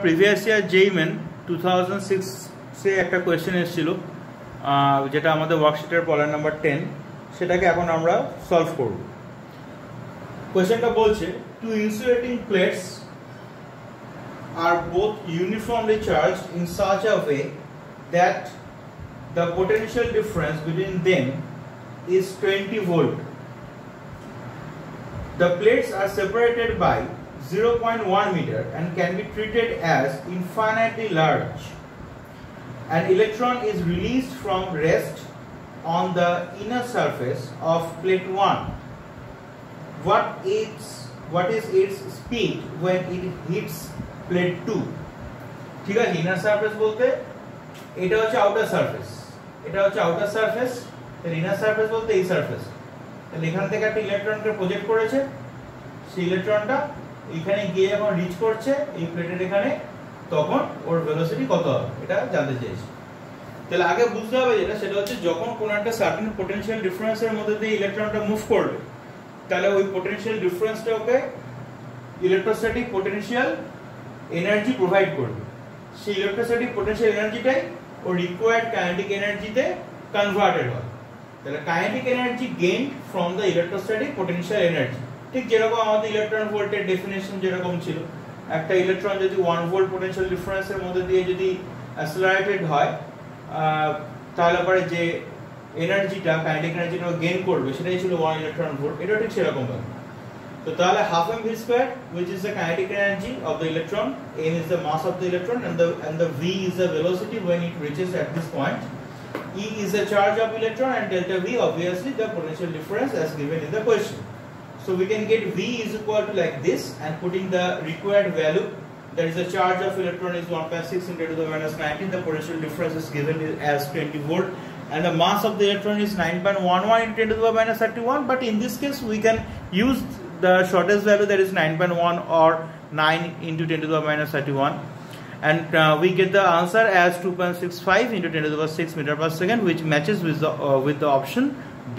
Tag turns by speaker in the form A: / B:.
A: Previous year জেই main 2006 সে একটা question এসেছিল যেটা আমাদের ওয়ার্কশিটের প্রবলেম নাম্বার 10 সেটাকে এখন আমরা সলভ করব। কোয়েশ্চেনটা বলছে two insulating plates are both uniformly charged in such a way that the potential difference between them is 20 volt. The plates are separated by 0.1 meter and can be treated as infinitely large. An electron is released from rest on the inner surface of plate 1. What is its speed when it hits plate 2? ঠিক আছে, inner surface বলতে এটা হচ্ছে outer surface, এটা হচ্ছে outer surface, এর inner surface বলতে এই সারফেস। তাহলে এখান থেকে একটা ইলেকট্রনকে প্রজেক্ট করেছে, সেই ইলেকট্রনটা এখানে গিয়ে যখন রিচ করছে এই প্লেটের এখানে, তখন ওর ভেলোসিটি কত হবে এটা জানতে চাইছি। তাহলে আগে বুঝতে হবে যেটা, সেটা হচ্ছে যখন কোনো একটা সার্টেন পোটেনশিয়াল ডিফারেন্সের মধ্যে দিয়ে ইলেকট্রনটা মুভ করবে, তাহলে ওই পোটেনশিয়াল ডিফারেন্সটা ওকে ইলেকট্রোস্ট্যাটিক পোটেনশিয়াল এনার্জি প্রোভাইড করবে। সেই ইলেকট্রোস্ট্যাটিক পোটেনশিয়াল এনার্জিটাই ও রিকোয়ার্ড কাইনেটিক এনার্জিতে কনভার্টেড হয়। তাহলে kinetic energy gain from the electrostatic potential energy, ঠিক যেরকম আমাদের ইলেকট্রন ভোল্টের ডেফিনেশন যেরকম ছিল, একটা ইলেকট্রন যদি 1 ভোল্ট পোটেনশিয়াল ডিফারেন্সের মধ্যে দিয়ে যদি অ্যাক্সেলারেটেড হয়, তাহলে পরে যে এনার্জিটা কাইনেটিক এনার্জিটা গেইন করবে সেটাই ছিল 1 ইলেকট্রন ভোল্ট। এটা ঠিক সেরকম ভাবে। তো তাহলে half mv² which is the kinetic energy of the electron, m is the mass of the electron, and the v is the velocity when it reaches at this point, e is the charge of electron, and delta v obviously the potential difference as given in the question. So we can get v is equal to like this, and putting the required value, that is the charge of electron is 1.6 × 10⁻⁹, the potential difference is given as 20 volt, and the mass of the electron is 9.11 × 10⁻31, but in this case we can use the shortest value, that is 9.1 or 9 × 10⁻31, and we get the answer as 2.65 × 10⁶ meter per second, which matches with the option B.